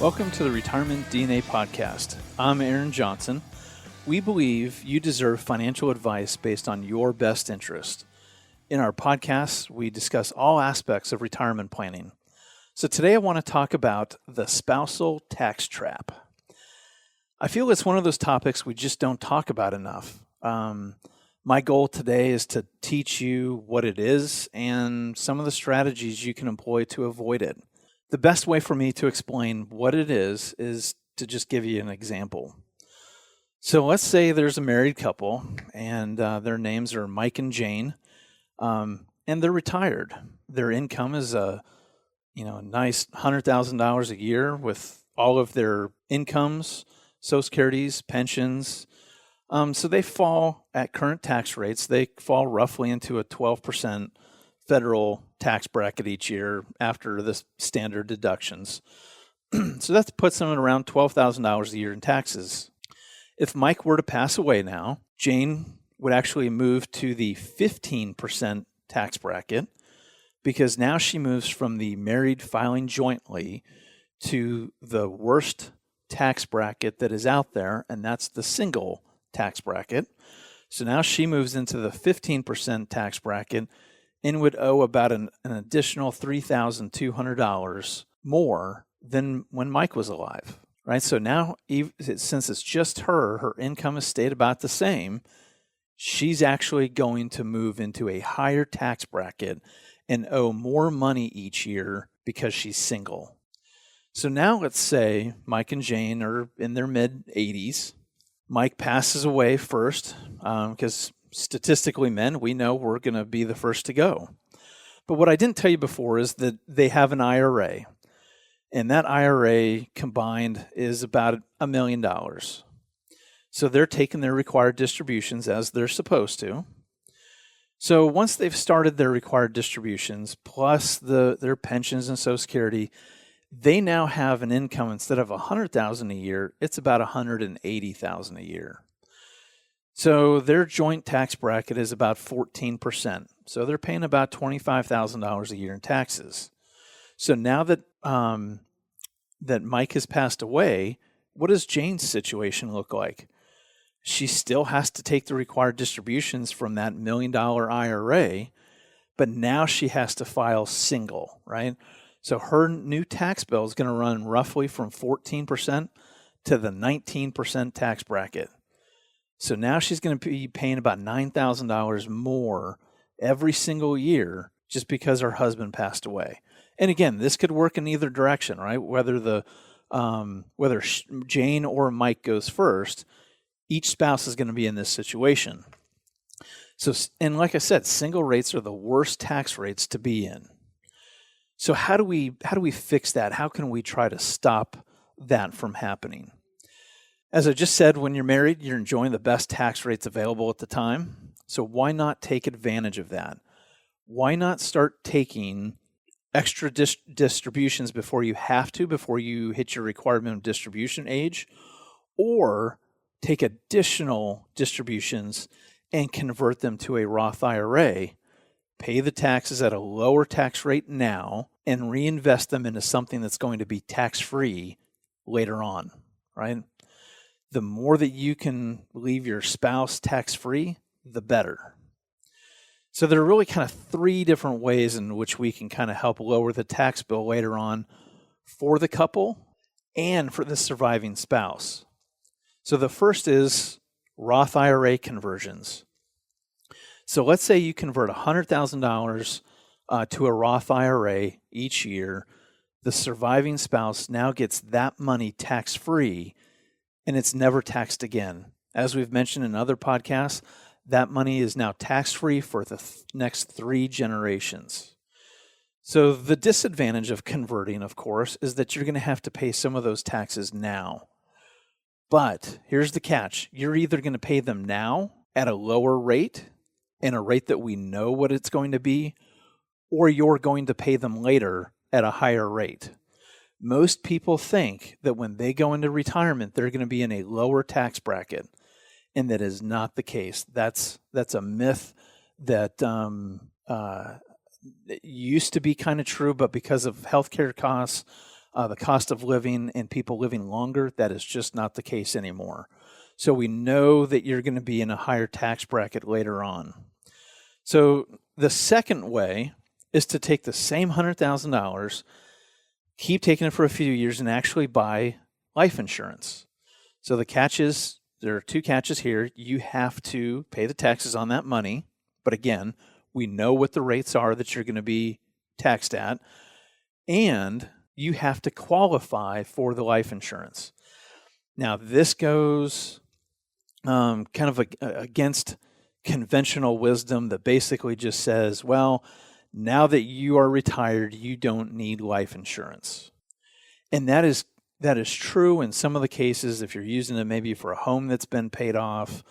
Welcome to the Retirement DNA Podcast. I'm Aaron Johnson. We believe you deserve financial advice based on your best interest. In our podcast, we discuss all aspects of retirement planning. So today I want to talk about the spousal tax trap. I feel it's one of those topics we just don't talk about enough. My goal today is to teach you what it is and some of the strategies you can employ to avoid it. The best way for me to explain what it is to just give you an example. So let's say there's a married couple and their names are Mike and Jane, and they're retired. Their income is a nice $100,000 a year with all of their incomes, Social Securities, pensions. So they fall at current tax rates. They fall roughly into a 12% federal tax bracket each year after the standard deductions. So that puts them at around $12,000 a year in taxes. If Mike were to pass away now, Jane would actually move to the 15% tax bracket because now she moves from the married filing jointly to the worst tax bracket that is out there, and that's the single tax bracket. So now she moves into the 15% tax bracket and would owe about an additional $3,200 more than when Mike was alive, right? So now, since it's just her income has stayed about the same, she's actually going to move into a higher tax bracket and owe more money each year because she's single. So now let's say Mike and Jane are in their mid-80s. Mike passes away first because statistically, men, we know we're going to be the first to go. But what I didn't tell you before is that they have an IRA, and that IRA combined is about $1 million. So they're taking their required distributions as they're supposed to. So once they've started their required distributions, plus their pensions and Social Security, they now have an income instead of $100,000 a year, it's about $180,000 a year. So their joint tax bracket is about 14%. So they're paying about $25,000 a year in taxes. So now that that Mike has passed away, what does Jane's situation look like? She still has to take the required distributions from that $1 million IRA, but now she has to file single, right? So her new tax bill is going to run roughly from 14% to the 19% tax bracket. So now she's going to be paying about $9,000 more every single year just because her husband passed away. And again, this could work in either direction, right? Whether Jane or Mike goes first, each spouse is going to be in this situation. So, and like I said, single rates are the worst tax rates to be in. So how do we fix that? How can we try to stop that from happening? As I just said, when you're married, you're enjoying the best tax rates available at the time. So why not take advantage of that? Why not start taking extra distributions before you have to, before you hit your required minimum distribution age, or take additional distributions and convert them to a Roth IRA, pay the taxes at a lower tax rate now, and reinvest them into something that's going to be tax-free later on, right? The more that you can leave your spouse tax-free, the better. So there are really kind of three different ways in which we can kind of help lower the tax bill later on for the couple and for the surviving spouse. So the first is Roth IRA conversions. So let's say you convert $100,000 to a Roth IRA each year. The surviving spouse now gets that money tax-free, and it's never taxed again. As we've mentioned in other podcasts, that money is now tax-free for the next 3 generations. So the disadvantage of converting, of course, is that you're going to have to pay some of those taxes now. But here's the catch. You're either going to pay them now at a lower rate, and a rate that we know what it's going to be, or you're going to pay them later at a higher rate. Most people think that when they go into retirement, they're going to be in a lower tax bracket, and that is not the case. That's a myth that it used to be kind of true, but because of healthcare costs, the cost of living and people living longer, that is just not the case anymore. So we know that you're going to be in a higher tax bracket later on. So the second way is to take the same $100,000, keep taking it for a few years, and actually buy life insurance. So the catch is, there are two catches here. You have to pay the taxes on that money. But again, we know what the rates are that you're going to be taxed at. And you have to qualify for the life insurance. Now, this goes kind of against conventional wisdom that basically just says, well, now that you are retired, you don't need life insurance. And that is true in some of the cases if you're using it maybe for a home that's been paid off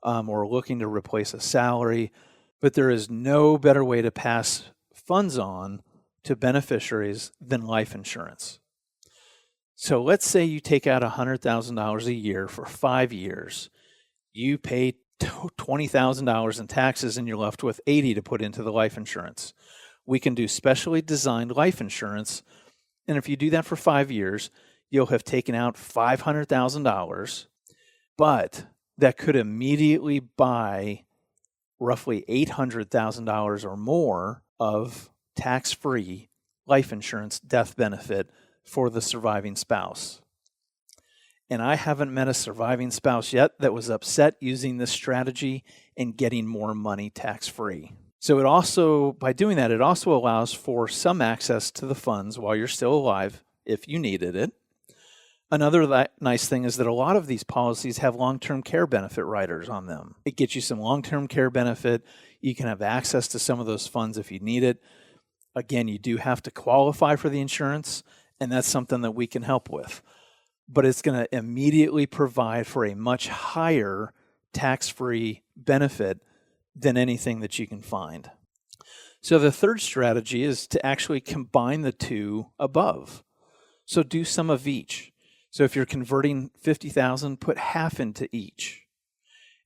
or looking to replace a salary. But there is no better way to pass funds on to beneficiaries than life insurance. So let's say you take out $100,000 a year for 5 years. You pay $20,000 in taxes and you're left with $80,000 to put into the life insurance. We can do specially designed life insurance. And if you do that for 5 years, you'll have taken out $500,000, but that could immediately buy roughly $800,000 or more of tax-free life insurance death benefit for the surviving spouse. And I haven't met a surviving spouse yet that was upset using this strategy and getting more money tax-free. So it also, by doing that, it also allows for some access to the funds while you're still alive if you needed it. Another nice thing is that a lot of these policies have long-term care benefit riders on them. It gets you some long-term care benefit. You can have access to some of those funds if you need it. Again, you do have to qualify for the insurance, and that's something that we can help with. But it's going to immediately provide for a much higher tax-free benefit than anything that you can find. So the third strategy is to actually combine the two above. So do some of each. So if you're converting $50,000, put half into each.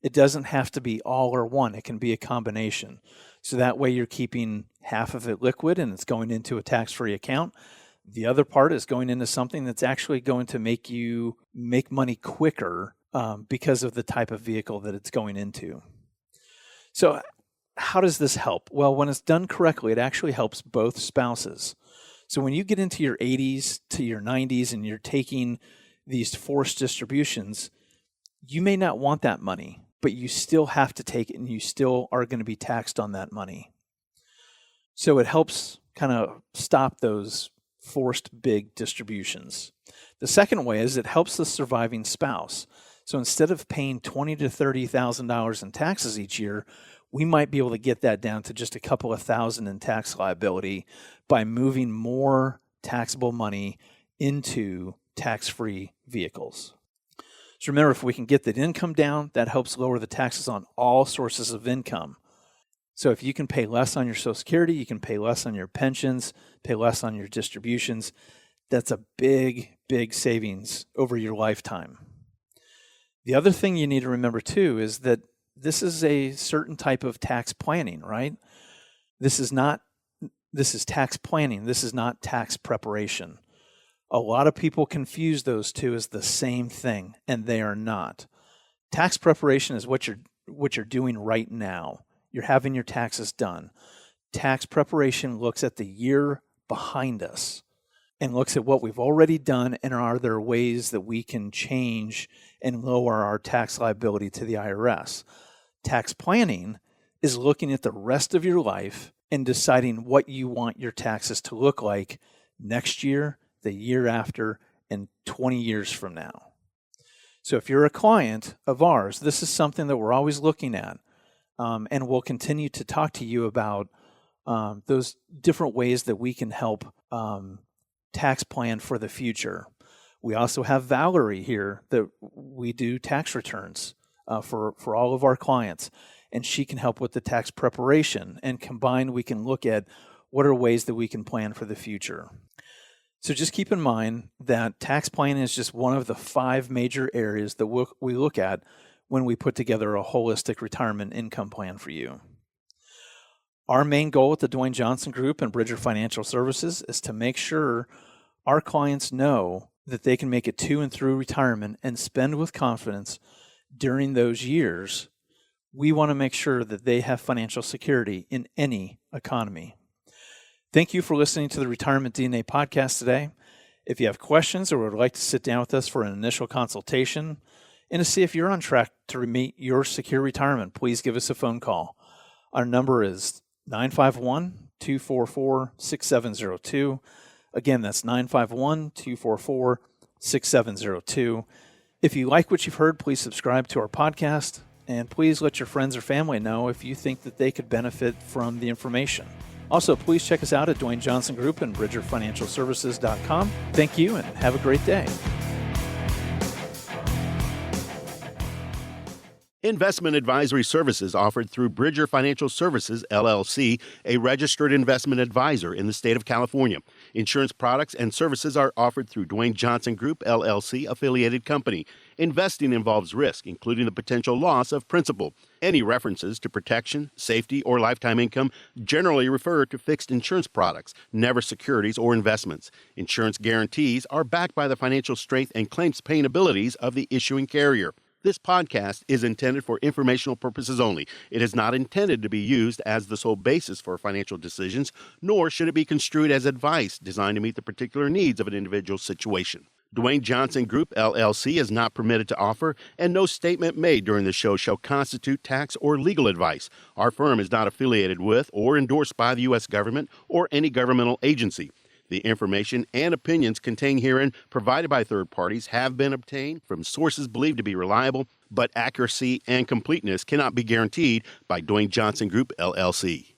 It doesn't have to be all or one. It can be a combination. So that way you're keeping half of it liquid and it's going into a tax-free account. The other part is going into something that's actually going to make you make money quicker because of the type of vehicle that it's going into. So how does this help? Well, when it's done correctly, it actually helps both spouses. So when you get into your 80s to your 90s and you're taking these forced distributions, you may not want that money, but you still have to take it and you still are going to be taxed on that money. So it helps kind of stop those forced big distributions. The second way is it helps the surviving spouse. So instead of paying $20,000 to $30,000 in taxes each year, we might be able to get that down to just a couple of thousand in tax liability by moving more taxable money into tax-free vehicles. So remember, if we can get the income down, that helps lower the taxes on all sources of income. So if you can pay less on your Social Security, you can pay less on your pensions, pay less on your distributions, that's a big, big savings over your lifetime. The other thing you need to remember too is that this is a certain type of tax planning, right? This is tax planning. This is not tax preparation. A lot of people confuse those two as the same thing, and they are not. Tax preparation is what you're doing right now. You're having your taxes done. Tax preparation looks at the year behind us and looks at what we've already done and are there ways that we can change and lower our tax liability to the IRS. Tax planning is looking at the rest of your life and deciding what you want your taxes to look like next year, the year after, and 20 years from now. So if you're a client of ours, this is something that we're always looking at, and we'll continue to talk to you about those different ways that we can help tax plan for the future. We also have Valerie here that we do tax returns for all of our clients, and she can help with the tax preparation. And combined, we can look at what are ways that we can plan for the future. So just keep in mind that tax planning is just one of the 5 major areas that we look at when we put together a holistic retirement income plan for you. Our main goal at the Dwayne Johnson Group and Bridger Financial Services is to make sure our clients know that they can make it to and through retirement and spend with confidence during those years, we want to make sure that they have financial security in any economy. Thank you for listening to the Retirement DNA podcast today. If you have questions or would like to sit down with us for an initial consultation and to see if you're on track to meet your secure retirement, please give us a phone call. Our number is 951-244-6702. Again, that's 951-244-6702. If you like what you've heard, please subscribe to our podcast, and please let your friends or family know if you think that they could benefit from the information. Also, please check us out at Dwayne Johnson Group and BridgerFinancialServices.com. Thank you and have a great day. Investment advisory services offered through Bridger Financial Services, LLC, a registered investment advisor in the state of California. Insurance products and services are offered through Dwayne Johnson Group, LLC, affiliated company. Investing involves risk, including the potential loss of principal. Any references to protection, safety, or lifetime income generally refer to fixed insurance products, never securities or investments. Insurance guarantees are backed by the financial strength and claims paying abilities of the issuing carrier. This podcast is intended for informational purposes only. It is not intended to be used as the sole basis for financial decisions, nor should it be construed as advice designed to meet the particular needs of an individual situation. Dwayne Johnson Group, LLC is not permitted to offer, and no statement made during the show shall constitute tax or legal advice. Our firm is not affiliated with or endorsed by the U.S. government or any governmental agency. The information and opinions contained herein provided by third parties have been obtained from sources believed to be reliable, but accuracy and completeness cannot be guaranteed by Dwayne Johnson Group, LLC.